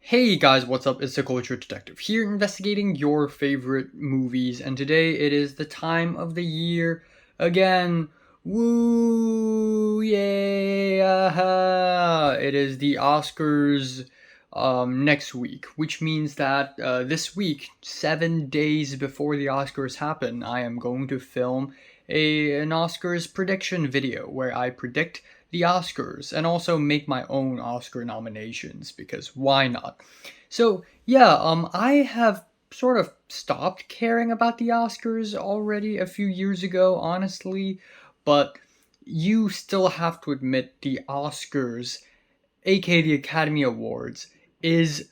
Hey guys, what's up? It's the Culture Detective here investigating your favorite movies, and today it is the time of the year again. Woo! Yay! Aha! It is the Oscars next week, which means that this week, 7 days before the Oscars happen, I am going to film an Oscars prediction video where I predict the Oscars and also make my own Oscar nominations because why not? So, yeah, I have sort of stopped caring about the Oscars already a few years ago, honestly, but you still have to admit the Oscars, aka the Academy Awards, is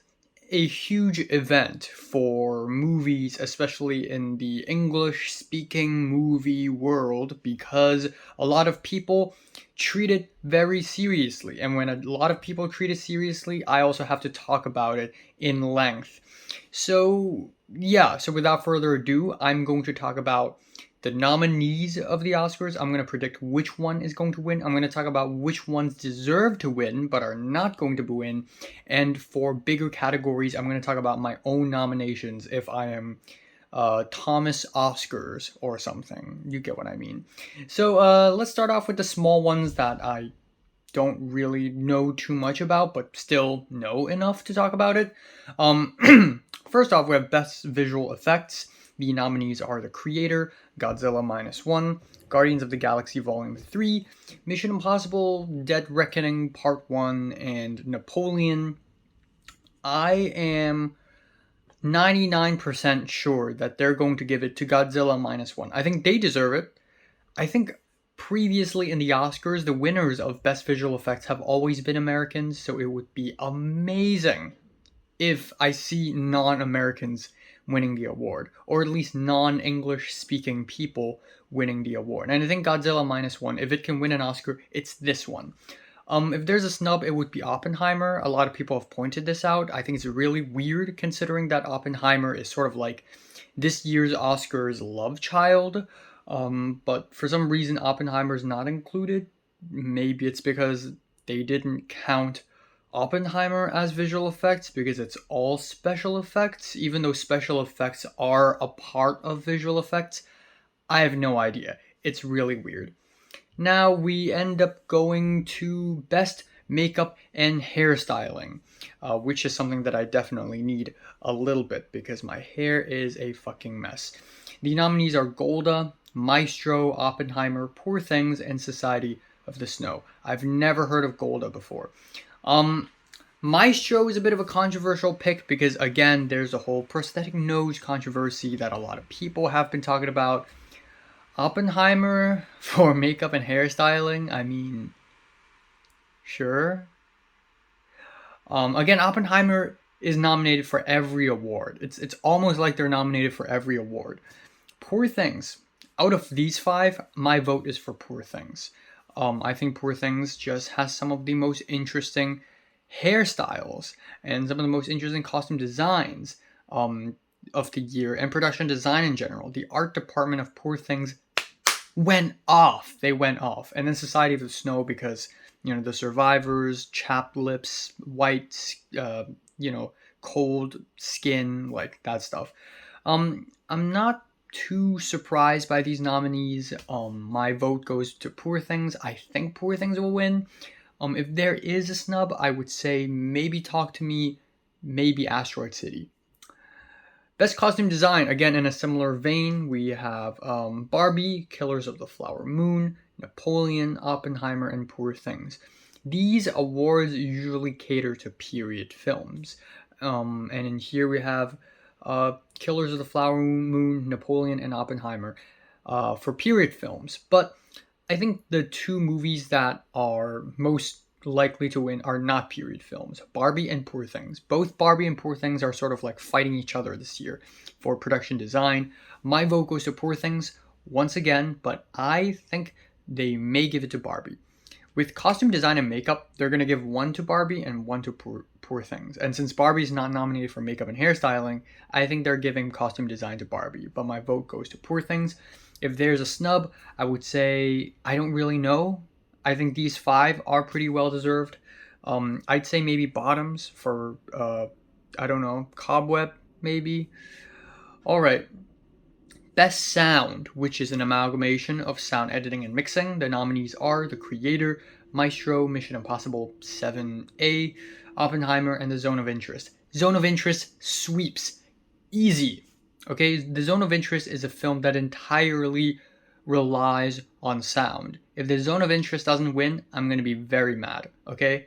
a huge event for movies, especially in the English speaking movie world, because a lot of people treat it very seriously. And when a lot of people treat it seriously, I also have to talk about it in length. So, yeah, so without further ado, I'm going to talk about the nominees of the Oscars. I'm going to predict which one is going to win. I'm going to talk about which ones deserve to win but are not going to win. And for bigger categories, I'm going to talk about my own nominations if I am Thomas Oscars or something. You get what I mean. So let's start off with the small ones that I don't really know too much about, but still know enough to talk about it. First off, we have Best Visual Effects. The nominees are The Creator, Godzilla Minus One, Guardians of the Galaxy Volume 3, Mission Impossible, Dead Reckoning Part 1, and Napoleon. I am 99% sure that they're going to give it to Godzilla Minus One. I think they deserve it. I think previously in the Oscars, the winners of Best Visual Effects have always been Americans, so it would be amazing if I see non-Americans winning the award, or at least non-English speaking people winning the award. And I think Godzilla Minus One, if it can win an Oscar, it's this one. If there's a snub, it would be Oppenheimer. A lot of people have pointed this out. I think it's really weird considering that Oppenheimer is sort of like this year's Oscars love child. But for some reason, Oppenheimer's not included. Maybe it's because they didn't count Oppenheimer as visual effects because it's all special effects, even though special effects are a part of visual effects. I have no idea. It's really weird. Now we end up going to Best Makeup and Hairstyling, which is something that I definitely need a little bit because my hair is a fucking mess. The nominees are Golda, Maestro, Oppenheimer, Poor Things, and Society of the Snow. I've never heard of Golda before. Maestro is a bit of a controversial pick because, again, there's a whole prosthetic nose controversy that a lot of people have been talking about. Oppenheimer for makeup and hairstyling, I mean, sure. Again, Oppenheimer is nominated for every award. It's almost like they're nominated for every award. Poor Things. Out of these five, my vote is for Poor Things. I think Poor Things just has some of the most interesting hairstyles and some of the most interesting costume designs of the year and production design in general. The art department of Poor Things went off. They went off. And then Society of the Snow because, the survivors, chapped lips, white, cold skin, like that stuff. I'm not too surprised by these nominees. My vote goes to Poor Things. I think Poor Things will win. If there is a snub, I would say maybe Talk to Me, maybe Asteroid City. Best Costume Design, again in a similar vein, we have Barbie, Killers of the Flower Moon, Napoleon, Oppenheimer, and Poor Things. These awards usually cater to period films. And in here we have Killers of the Flower Moon, Napoleon, and Oppenheimer for period films. But I think the two movies that are most likely to win are not period films. Barbie and Poor Things. Both Barbie and Poor Things are sort of like fighting each other this year for production design. My vote goes to Poor Things once again, but I think they may give it to Barbie. With costume design and makeup, they're going to give one to Barbie and one to Poor Things. And since Barbie's not nominated for makeup and hairstyling, I think they're giving costume design to Barbie, but my vote goes to Poor Things. If there's a snub, I would say I don't really know. I think these five are pretty well deserved. I'd say maybe bottoms for I don't know, Cobweb, maybe? Alright. Best Sound, which is an amalgamation of sound editing and mixing. The nominees are The Creator, Maestro, Mission Impossible 7A, Oppenheimer, and The Zone of Interest. Zone of Interest sweeps. Easy. Okay, The Zone of Interest is a film that entirely relies on sound. If The Zone of Interest doesn't win, I'm going to be very mad, okay?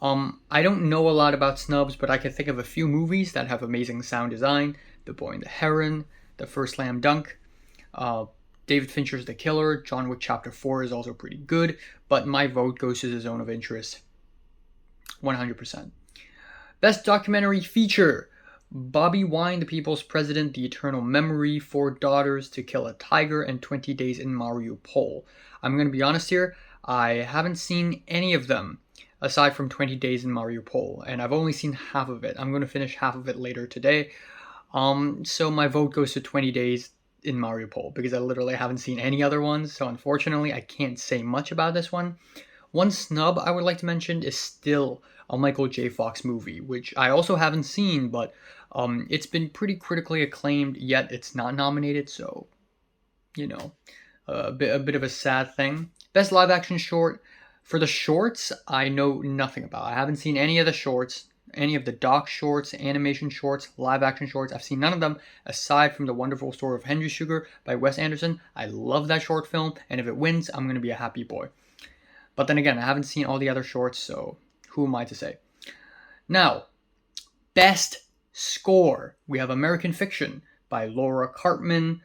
I don't know a lot about snubs, but I can think of a few movies that have amazing sound design. The Boy and the Heron, The First Slam Dunk, David Fincher's The Killer, John Wick Chapter 4 is also pretty good, but my vote goes to The Zone of Interest. 100%. Best Documentary Feature. Bobby Wine, The People's President, The Eternal Memory, Four Daughters, To Kill a Tiger, and 20 Days in Mariupol. I'm going to be honest here, I haven't seen any of them aside from 20 Days in Mariupol, and I've only seen half of it. I'm going to finish half of it later today. So my vote goes to 20 Days in Mariupol because I literally haven't seen any other ones, so unfortunately I can't say much about this one. One snub I would like to mention is still a Michael J. Fox movie, which I also haven't seen, but it's been pretty critically acclaimed, yet it's not nominated, so, you know, a bit of a sad thing. Best live action short. For the shorts, I know nothing about. I haven't seen any of the shorts, any of the doc shorts, animation shorts, live action shorts. I've seen none of them aside from The Wonderful Story of Henry Sugar by Wes Anderson. I love that short film, and if it wins, I'm going to be a happy boy. But then again, I haven't seen all the other shorts, so who am I to say? Now, best score. We have American Fiction by Laura Cartman.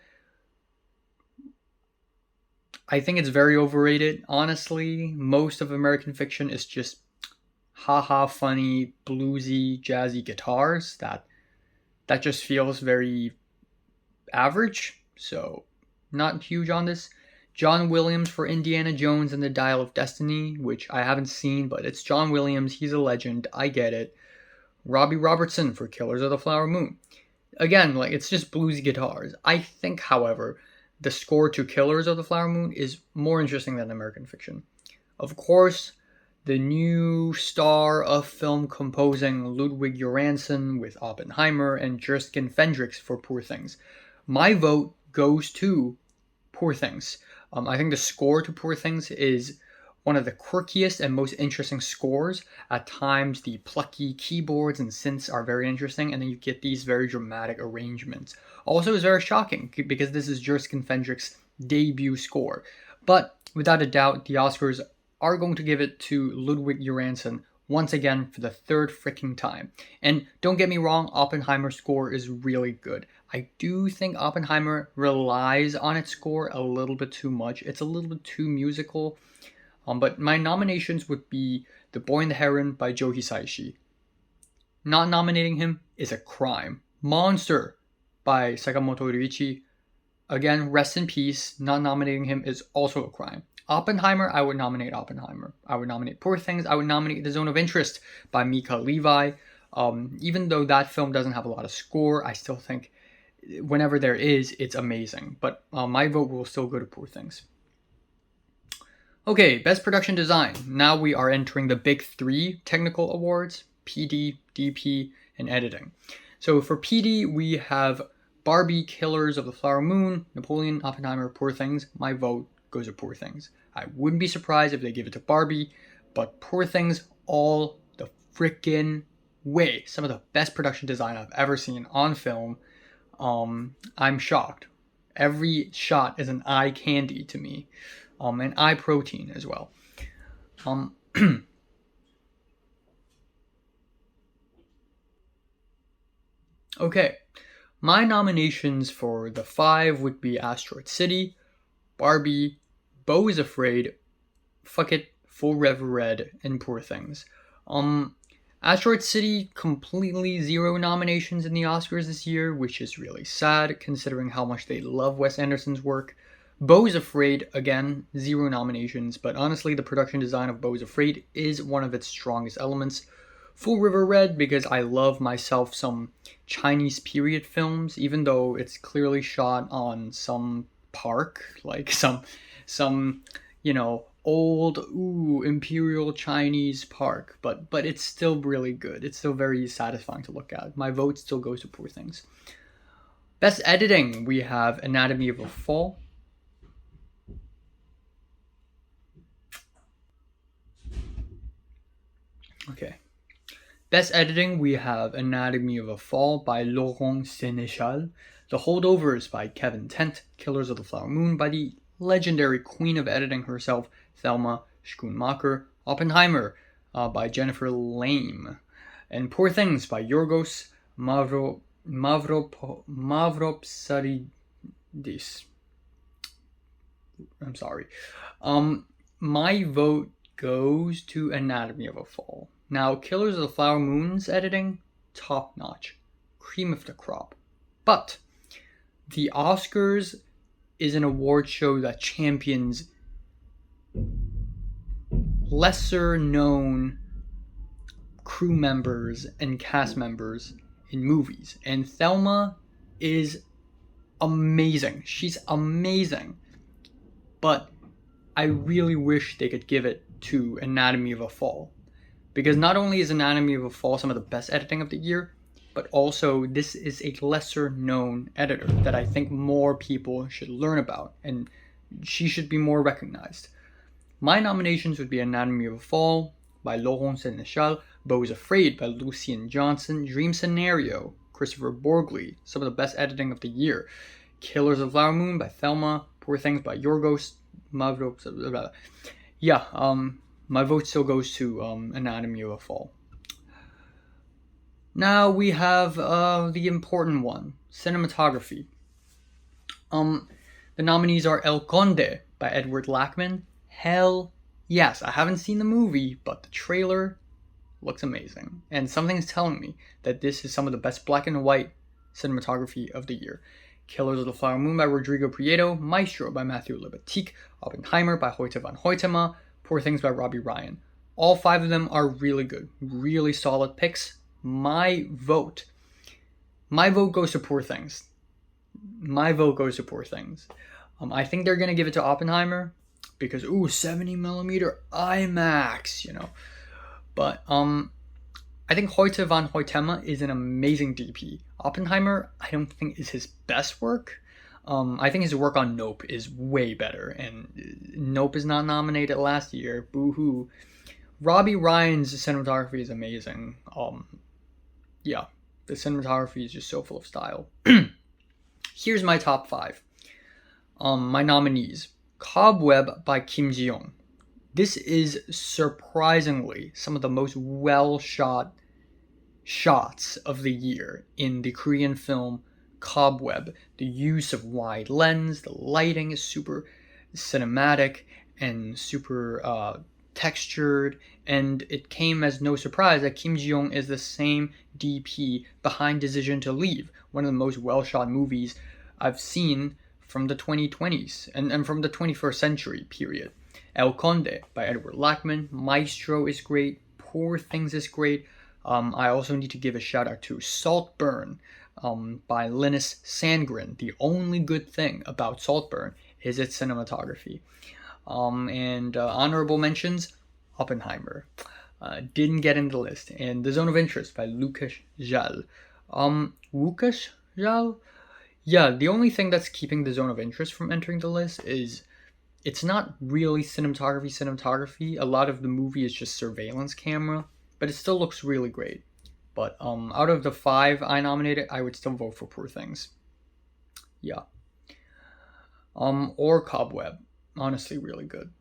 I think it's very overrated, honestly. Most of American Fiction is just haha funny, bluesy, jazzy guitars that just feels very average, so not huge on this. John Williams for Indiana Jones and the Dial of Destiny, which I haven't seen, but it's John Williams, he's a legend, I get it. Robbie Robertson for Killers of the Flower Moon. Again, like, it's just bluesy guitars. I think, however, the score to Killers of the Flower Moon is more interesting than American Fiction. Of course, the new star of film composing, Ludwig Göransson with Oppenheimer, and Jerskin Fendrix for Poor Things. My vote goes to Poor Things. I think the score to Poor Things is one of the quirkiest and most interesting scores. At times, the plucky keyboards and synths are very interesting, and then you get these very dramatic arrangements. Also, it's very shocking because this is Jerskin Fendrix's debut score. But without a doubt, the Oscars are going to give it to Ludwig Göransson once again for the third freaking time. And don't get me wrong, Oppenheimer's score is really good. I do think Oppenheimer relies on its score a little bit too much. It's a little bit too musical. But my nominations would be The Boy and the Heron by Joe Hisaishi. Not nominating him is a crime. Monster by Sakamoto Ryuichi. Again, rest in peace. Not nominating him is also a crime. Oppenheimer, I would nominate Oppenheimer. I would nominate Poor Things. I would nominate The Zone of Interest by Mika Levi. Even though that film doesn't have a lot of score, I still think whenever there is, it's amazing. But my vote will still go to Poor Things. Okay, Best Production Design. Now we are entering the big three technical awards, PD, DP, and editing. So for PD, we have Barbie, Killers of the Flower Moon, Napoleon, Oppenheimer, Poor Things. My vote goes to Poor Things. I wouldn't be surprised if they give it to Barbie, but Poor Things all the frickin' way. Some of the best production design I've ever seen on film. I'm shocked. Every shot is an eye candy to me. And eye protein as well. Okay, my nominations for the 5 would be Asteroid City, Barbie, Beau is Afraid, Fuck It, Full Rev Red, and Poor Things. Asteroid City, completely 0 nominations in the Oscars this year, which is really sad considering how much they love Wes Anderson's work. Beau is Afraid, again, 0 nominations, but honestly, the production design of Beau is Afraid is one of its strongest elements. Full River Red, because I love myself some Chinese period films, even though it's clearly shot on some park, like some old Imperial Chinese Park, but it's still really good. It's still very satisfying to look at. My vote still goes to Poor Things. Best editing, we have Anatomy of a Fall. Okay. Best editing, we have Anatomy of a Fall by Laurent Sénéchal. The Holdovers by Kevin Tent. Killers of the Flower Moon by the legendary queen of editing herself, Thelma Schoonmaker. Oppenheimer by Jennifer Lame. And Poor Things by Yorgos Mavropsaridis. I'm sorry. My vote goes to Anatomy of a Fall. Now, Killers of the Flower Moon's editing, top notch, cream of the crop. But the Oscars is an award show that champions lesser known crew members and cast members in movies. And Thelma is amazing. She's amazing. But I really wish they could give it to Anatomy of a Fall. Because not only is Anatomy of a Fall some of the best editing of the year, but also this is a lesser known editor that I think more people should learn about, and she should be more recognized. My nominations would be Anatomy of a Fall by Laurent Sénéchal, Beau is Afraid by Lucien Johnson, Dream Scenario, Christopher Borgli, some of the best editing of the year, Killers of the Flower Moon by Thelma, Poor Things by Yorgos Mavropoulos. My vote still goes to Anatomy of a Fall. Now we have the important one, cinematography. The nominees are El Conde by Edward Lackman. Hell yes, I haven't seen the movie, but the trailer looks amazing. And something's telling me that this is some of the best black and white cinematography of the year. Killers of the Flower Moon by Rodrigo Prieto, Maestro by Matthew Libatique, Oppenheimer by Hoyte van Hoytema, Poor Things by Robbie Ryan. All five of them are really good, really solid picks. My vote goes to Poor Things. I think they're going to give it to Oppenheimer because, 70mm IMAX, But I think Hoyte van Hoytema is an amazing DP. Oppenheimer, I don't think is his best work. I think his work on Nope is way better, and Nope is not nominated last year. Boo-hoo. Robbie Ryan's cinematography is amazing. The cinematography is just so full of style. Here's my top 5. My nominees. Cobweb by Kim Ji-young. This is surprisingly some of the most well-shot shots of the year in the Korean film Cobweb. The use of wide lens, the lighting is super cinematic and super textured, and it came as no surprise that Kim Ji-young is the same DP behind Decision to Leave, one of the most well-shot movies I've seen from the 2020s and from the 21st century period. El Conde by Edward Lackman, Maestro is great, Poor Things is great. I also need to give a shout out to Saltburn by Linus Sandgren. The only good thing about Saltburn is its cinematography. And honorable mentions, Oppenheimer. Didn't get in the list. And The Zone of Interest by Łukasz Żal. Łukasz Żal? Yeah, the only thing that's keeping The Zone of Interest from entering the list is it's not really cinematography. A lot of the movie is just surveillance camera, but it still looks really great. But out of the 5 I nominated, I would still vote for Poor Things. Yeah. Or Cobweb. Honestly, really good.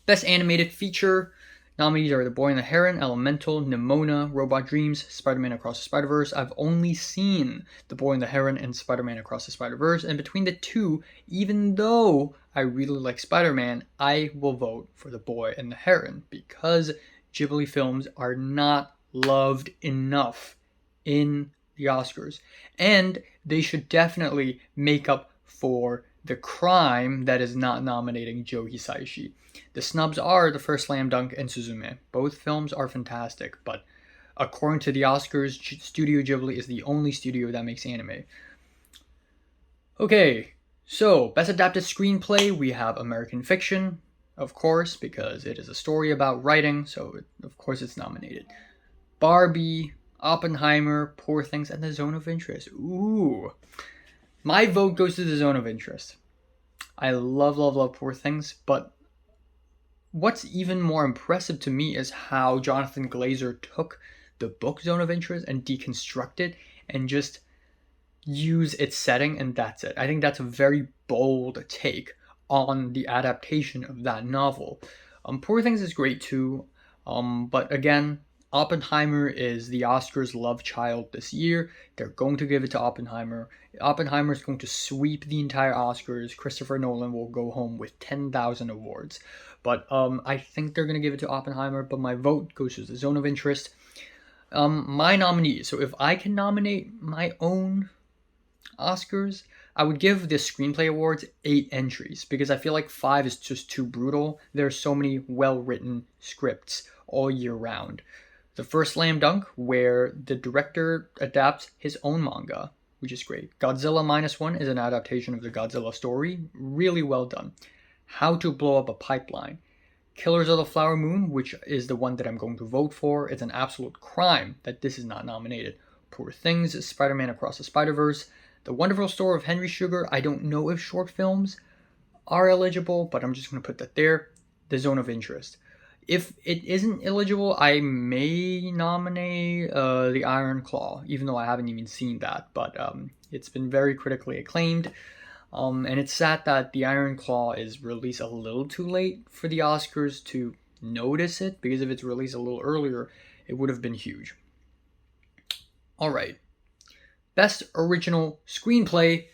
Best Animated Feature nominees are The Boy and the Heron, Elemental, Nimona, Robot Dreams, Spider-Man Across the Spider-Verse. I've only seen The Boy and the Heron and Spider-Man Across the Spider-Verse, and between the two, even though I really like Spider-Man, I will vote for The Boy and the Heron because Ghibli films are not loved enough in the Oscars, and they should definitely make up for the crime that is not nominating Joe Hisaishi. The snubs are The First Slam Dunk and Suzume. Both films are fantastic, but according to the Oscars, Studio Ghibli is the only studio that makes anime. Okay, so Best Adapted Screenplay, we have American Fiction, of course, because it is a story about writing, so of course it's nominated. Barbie, Oppenheimer, Poor Things, and The Zone of Interest. Ooh. My vote goes to The Zone of Interest. I love, love, love Poor Things, but what's even more impressive to me is how Jonathan Glazer took the book Zone of Interest and deconstruct it and just use its setting, and that's it. I think that's a very bold take on the adaptation of that novel. Poor Things is great too, but again, Oppenheimer is the Oscars' love child this year. They're going to give it to Oppenheimer. Oppenheimer is going to sweep the entire Oscars. Christopher Nolan will go home with 10,000 awards. But I think they're going to give it to Oppenheimer, but my vote goes to The Zone of Interest. My nominees. So if I can nominate my own Oscars, I would give the Screenplay Awards 8 entries because I feel like 5 is just too brutal. There are so many well-written scripts all year round. The first Slam Dunk, where the director adapts his own manga, which is great. Godzilla Minus One is an adaptation of the Godzilla story. Really well done. How to Blow Up a Pipeline. Killers of the Flower Moon, which is the one that I'm going to vote for. It's an absolute crime that this is not nominated. Poor Things, Spider-Man Across the Spider-Verse. The Wonderful Story of Henry Sugar. I don't know if short films are eligible, but I'm just going to put that there. The Zone of Interest. If it isn't eligible, I may nominate The Iron Claw, even though I haven't even seen that. But it's been very critically acclaimed. And it's sad that The Iron Claw is released a little too late for the Oscars to notice it, because if it's released a little earlier, it would have been huge. Alright. Best Original Screenplay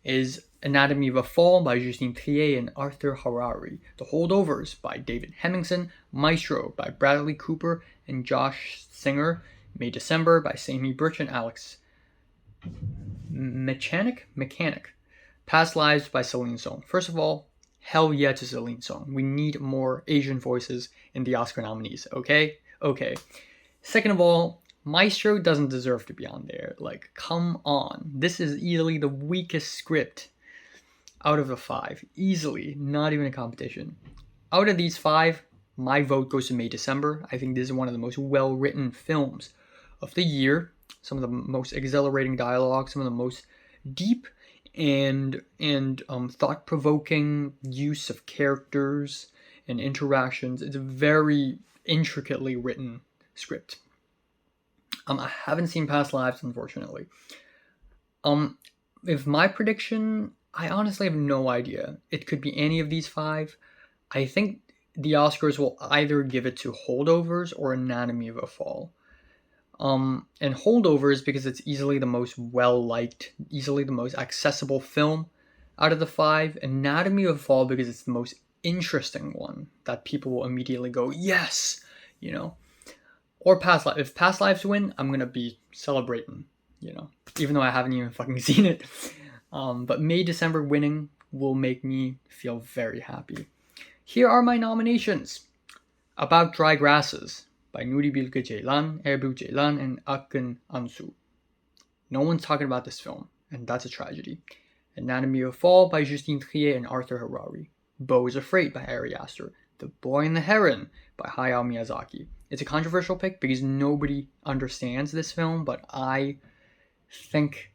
is Anatomy of a Fall by Justine Triet and Arthur Harari. The Holdovers by David Hemmingson. Maestro by Bradley Cooper and Josh Singer. May December by Sami Birch and Alex Mechanic. Past Lives by Celine Song. First of all, hell yeah to Celine Song. We need more Asian voices in the Oscar nominees, okay? Okay. Second of all, Maestro doesn't deserve to be on there. Like, come on. This is easily the weakest script out of the 5. Easily. Not even a competition. Out of these 5, my vote goes to May December. I think this is one of the most well-written films of the year. Some of the most exhilarating dialogue, some of the most deep and thought-provoking use of characters and interactions. It's a very intricately written script. I haven't seen Past Lives, unfortunately. If my prediction, I honestly have no idea. It could be any of these 5. I think the Oscars will either give it to Holdovers or Anatomy of a Fall. And Holdovers because it's easily the most well-liked, easily the most accessible film out of the 5. Anatomy of a Fall because it's the most interesting one that people will immediately go, yes, you know. Or Past Lives. If Past Lives win, I'm going to be celebrating, you know, even though I haven't even fucking seen it. But May December winning will make me feel very happy. Here are my nominations. About Dry Grasses by Nuri Bilge Ceylan, Ebru Ceylan, and Akın Ansu. No one's talking about this film, and that's a tragedy. Anatomy of a Fall by Justine Triet and Arthur Harari. Beau is Afraid by Ari Aster. The Boy and the Heron by Hayao Miyazaki. It's a controversial pick because nobody understands this film, but I think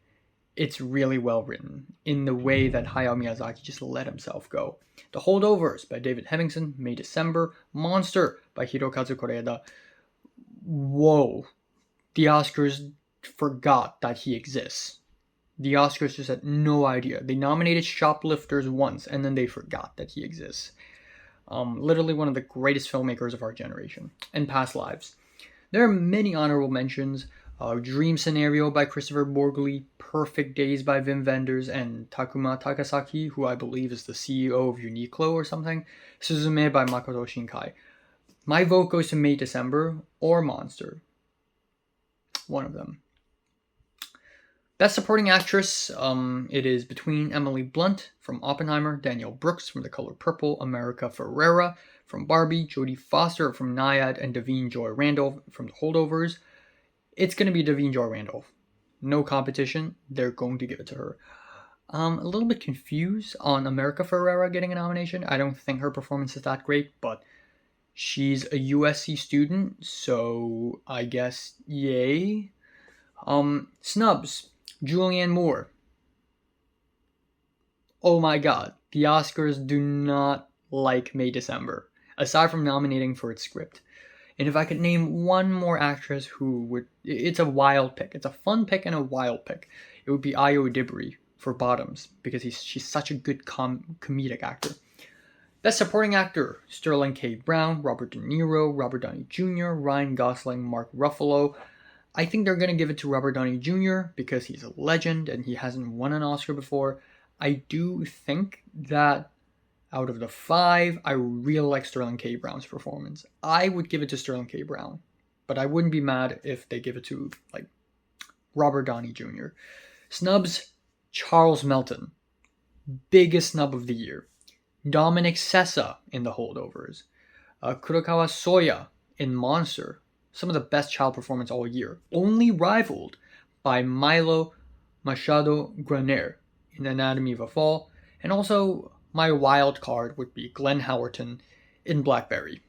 it's really well written in the way that Hayao Miyazaki just let himself go. The Holdovers by David Hemmingson, May December. Monster by Hirokazu Koreeda. Whoa. The Oscars forgot that he exists. The Oscars just had no idea. They nominated Shoplifters once, and then they forgot that he exists. Literally one of the greatest filmmakers of our generation. And Past Lives. There are many honorable mentions. Dream Scenario by Christopher Borgli, Perfect Days by Wim Wenders, and Takuma Takasaki, who I believe is the CEO of Uniqlo or something. Suzume by Makoto Shinkai. My vote goes to May December or Monster. One of them. Best Supporting Actress, it is between Emily Blunt from Oppenheimer, Danielle Brooks from The Color Purple, America Ferrera from Barbie, Jodie Foster from Nyad, and Da'Vine Joy Randolph from The Holdovers. It's going to be Da'Vine Joy Randolph. No competition. They're going to give it to her. A little bit confused on America Ferrera getting a nomination. I don't think her performance is that great, but she's a USC student, so I guess yay. Snubs, Julianne Moore. Oh my god, the Oscars do not like May December, aside from nominating for its script. And if I could name one more actress who would, it's a wild pick. It's a fun pick and a wild pick. It would be Ayo Edebiri for Bottoms, because she's such a good comedic actor. Best Supporting Actor, Sterling K. Brown, Robert De Niro, Robert Downey Jr., Ryan Gosling, Mark Ruffalo. I think they're going to give it to Robert Downey Jr. because he's a legend and he hasn't won an Oscar before. I do think that out of the 5, I really like Sterling K. Brown's performance. I would give it to Sterling K. Brown, but I wouldn't be mad if they give it to, like, Robert Downey Jr. Snubs, Charles Melton. Biggest snub of the year. Dominic Sessa in The Holdovers. Kurokawa Soya in Monster. Some of the best child performance all year. Only rivaled by Milo Machado Graner in Anatomy of a Fall. And also, my wild card would be Glenn Howerton in Blackberry.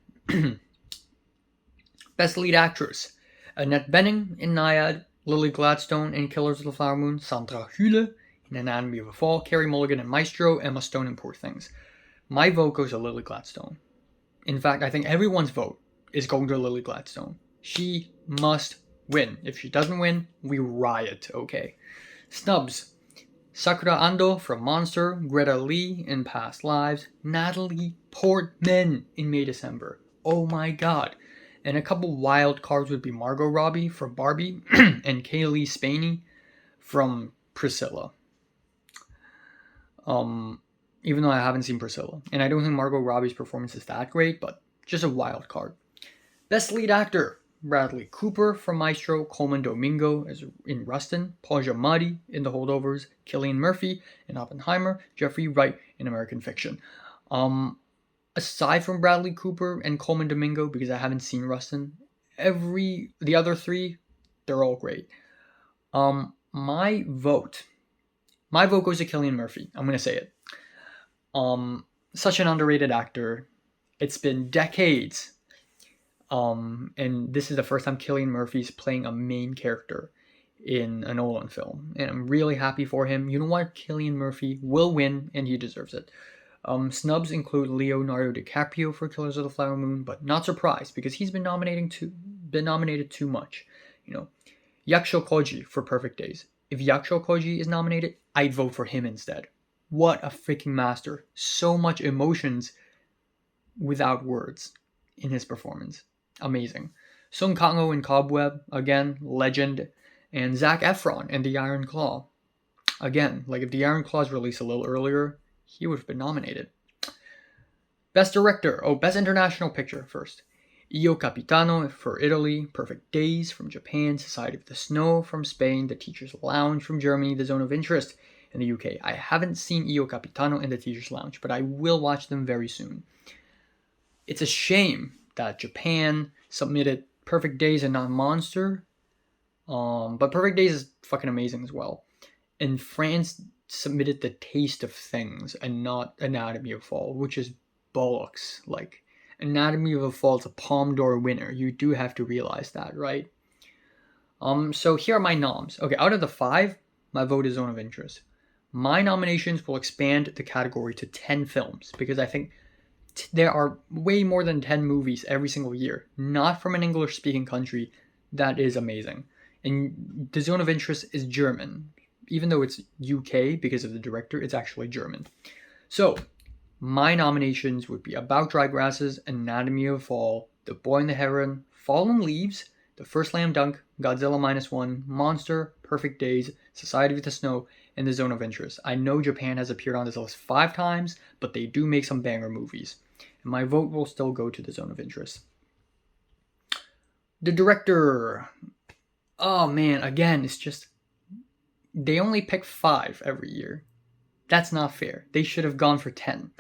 Best Lead Actress. Annette Bening in Nyad. Lily Gladstone in Killers of the Flower Moon. Sandra Hülle in Anatomy of a Fall. Carey Mulligan in Maestro. Emma Stone in Poor Things. My vote goes to Lily Gladstone. In fact, I think everyone's vote is going to Lily Gladstone. She must win. If she doesn't win, we riot, okay? Snubs. Sakura Ando from Monster, Greta Lee in Past Lives, Natalie Portman in May December. Oh my god. And a couple wild cards would be Margot Robbie from Barbie and Kaylee Spaney from Priscilla. Even though I haven't seen Priscilla. And I don't think Margot Robbie's performance is that great, but just a wild card. Best Lead Actor. Bradley Cooper from Maestro, Coleman Domingo as in Rustin, Paul Giamatti in The Holdovers, Cillian Murphy in Oppenheimer, Jeffrey Wright in American Fiction. Aside from Bradley Cooper and Coleman Domingo, because I haven't seen Rustin, the other 3, they're all great. My vote goes to Cillian Murphy. I'm gonna say it. Such an underrated actor. It's been decades. And this is the first time Cillian Murphy's playing a main character in a Nolan film. And I'm really happy for him. You know what? Cillian Murphy will win, and he deserves it. Snubs include Leonardo DiCaprio for Killers of the Flower Moon, but not surprised, because he's been nominated too much. You know, Yakusho Koji for Perfect Days. If Yakusho Koji is nominated, I'd vote for him instead. What a freaking master. So much emotions without words in his performance. Amazing. Sung Kang-ho in Cobweb, again, legend. And Zac Efron in The Iron Claw. Again, like if The Iron Claw's released a little earlier, he would have been nominated. Best Director. Best International Picture first. Io Capitano for Italy, Perfect Days from Japan, Society of the Snow from Spain, The Teacher's Lounge from Germany, The Zone of Interest in the UK. I haven't seen Io Capitano and The Teacher's Lounge, but I will watch them very soon. It's a shame that Japan submitted Perfect Days and not Monster. But Perfect Days is fucking amazing as well. And France submitted The Taste of Things and not Anatomy of a Fall, which is bollocks. Like, Anatomy of a Fall is a Palme d'Or winner. You do have to realize that, right? So here are my noms. Okay, out of the 5, my vote is Zone of Interest. My nominations will expand the category to 10 films, because I think there are way more than 10 movies every single year, not from an English-speaking country, that is amazing. And The Zone of Interest is German. Even though it's UK because of the director, it's actually German. So, my nominations would be About Dry Grasses, Anatomy of a Fall, The Boy and the Heron, Fallen Leaves, The First Slam Dunk, Godzilla -1, Monster, Perfect Days, Society of the Snow, and The Zone of Interest. I know Japan has appeared on this list 5 times, but they do make some banger movies. And my vote will still go to The Zone of Interest. The director. Oh man, again, it's just, they only pick 5 every year. That's not fair. They should have gone for 10.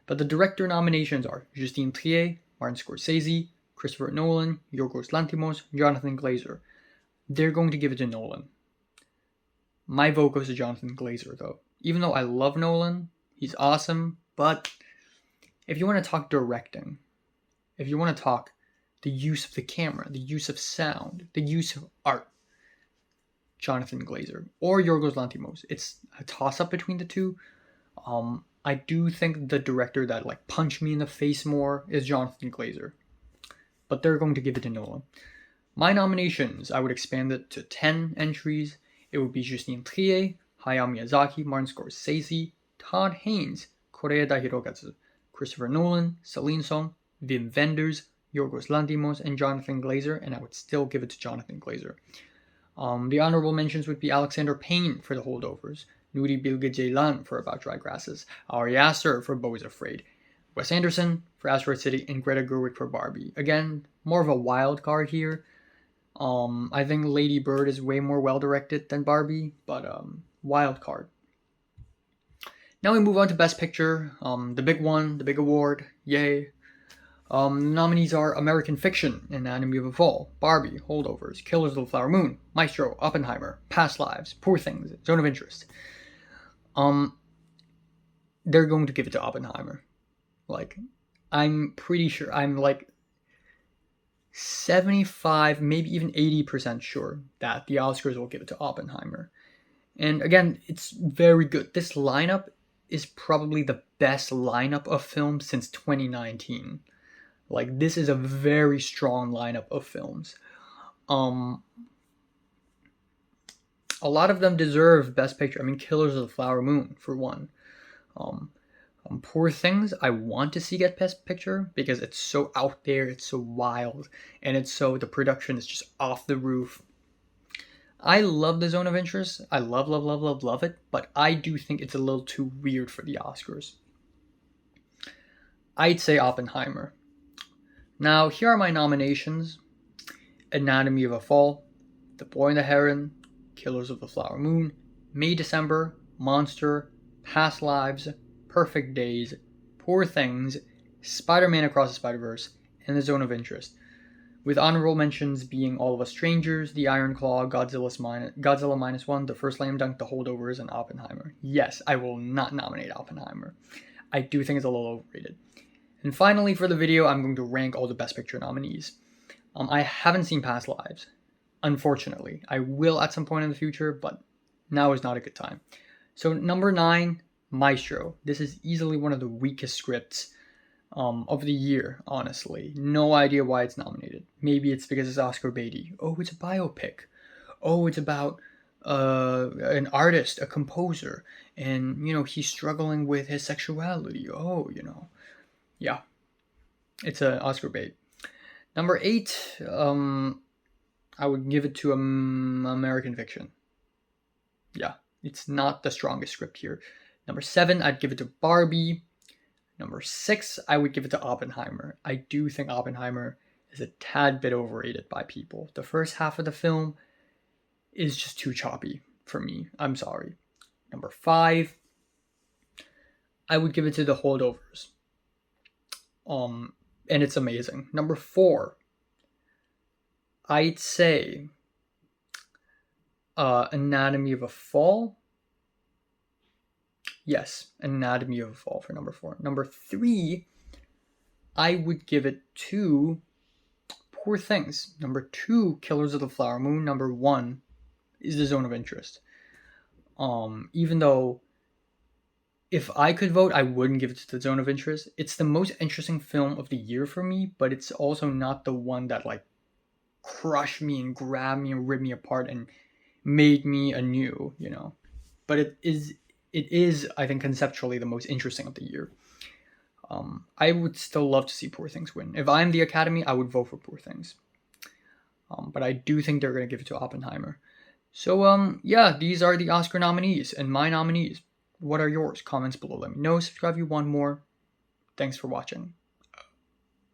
But the director nominations are Justine Triet, Martin Scorsese, Christopher Nolan, Yorgos Lanthimos, Jonathan Glazer. They're going to give it to Nolan. My vote goes to Jonathan Glazer, though. Even though I love Nolan, he's awesome, but if you want to talk directing, if you want to talk the use of the camera, the use of sound, the use of art, Jonathan Glazer or Yorgos Lanthimos. It's a toss-up between the two. I do think the director that like punched me in the face more is Jonathan Glazer, but they're going to give it to Nolan. My nominations, I would expand it to 10 entries. It would be Justine Triet, Hayao Miyazaki, Martin Scorsese, Todd Haynes, Koreeda Hirokazu, Christopher Nolan, Celine Song, Wim Wenders, Yorgos Lanthimos, and Jonathan Glazer, and I would still give it to Jonathan Glazer. The honorable mentions would be Alexander Payne for The Holdovers, Nuri Bilge Ceylan for About Dry Grasses, Ari Aster for Beau is Afraid, Wes Anderson for Asteroid City, and Greta Gerwig for Barbie. Again, more of a wild card here. I think Lady Bird is way more well-directed than Barbie, but wild card. Now we move on to Best Picture, the big one, the big award, yay. The nominees are American Fiction, Anatomy of a Fall, Barbie, Holdovers, Killers of the Flower Moon, Maestro, Oppenheimer, Past Lives, Poor Things, Zone of Interest. They're going to give it to Oppenheimer. Like, I'm pretty sure, I'm like 75, maybe even 80% sure that the Oscars will give it to Oppenheimer. And again, it's very good. This lineup is probably the best lineup of films since 2019. Like, this is a very strong lineup of films. A lot of them deserve Best Picture. I mean, Killers of the Flower Moon, for one. Poor Things, I want to see get Best Picture because it's so out there, it's so wild, and the production is just off the roof. I love The Zone of Interest. I love it, but I do think it's a little too weird for the Oscars. I'd say Oppenheimer. Now, here are my nominations. Anatomy of a Fall, The Boy and the Heron, Killers of the Flower Moon, May December, Monster, Past Lives, Perfect Days, Poor Things, Spider-Man Across the Spider-Verse, and The Zone of Interest. With honorable mentions being All of Us Strangers, The Iron Claw, Godzilla Minus One, The First Slam Dunk, The Holdovers, and Oppenheimer. Yes, I will not nominate Oppenheimer. I do think it's a little overrated. And finally, for the video, I'm going to rank all the Best Picture nominees. I haven't seen Past Lives, unfortunately. I will at some point in the future, but now is not a good time. So number 9, Maestro. This is easily one of the weakest scripts of the year, honestly. No idea why it's nominated. Maybe it's because it's Oscar baity. Oh, it's a biopic. Oh, it's about an artist, a composer, and, he's struggling with his sexuality. Oh, yeah, it's an Oscar bait. Number 8, I would give it to American Fiction. Yeah, it's not the strongest script here. Number 7, I'd give it to Barbie. Number 6, I would give it to Oppenheimer. I do think Oppenheimer is a tad bit overrated by people. The first half of the film is just too choppy for me. I'm sorry. Number 5, I would give it to The Holdovers. And it's amazing. Number 4, I'd say Anatomy of a Fall. Yes, Anatomy of a Fall for number 4. Number 3, I would give it to Poor Things. Number 2, Killers of the Flower Moon. Number 1 is The Zone of Interest. Even though if I could vote, I wouldn't give it to The Zone of Interest. It's the most interesting film of the year for me, but it's also not the one that like crushed me and grabbed me and ripped me apart and made me anew, But it is, I think, conceptually the most interesting of the year. I would still love to see Poor Things win. If I'm the Academy, I would vote for Poor Things. But I do think they're going to give it to Oppenheimer. So, yeah, these are the Oscar nominees and my nominees. What are yours? Comments below. Let me know. Subscribe if you want more. Thanks for watching.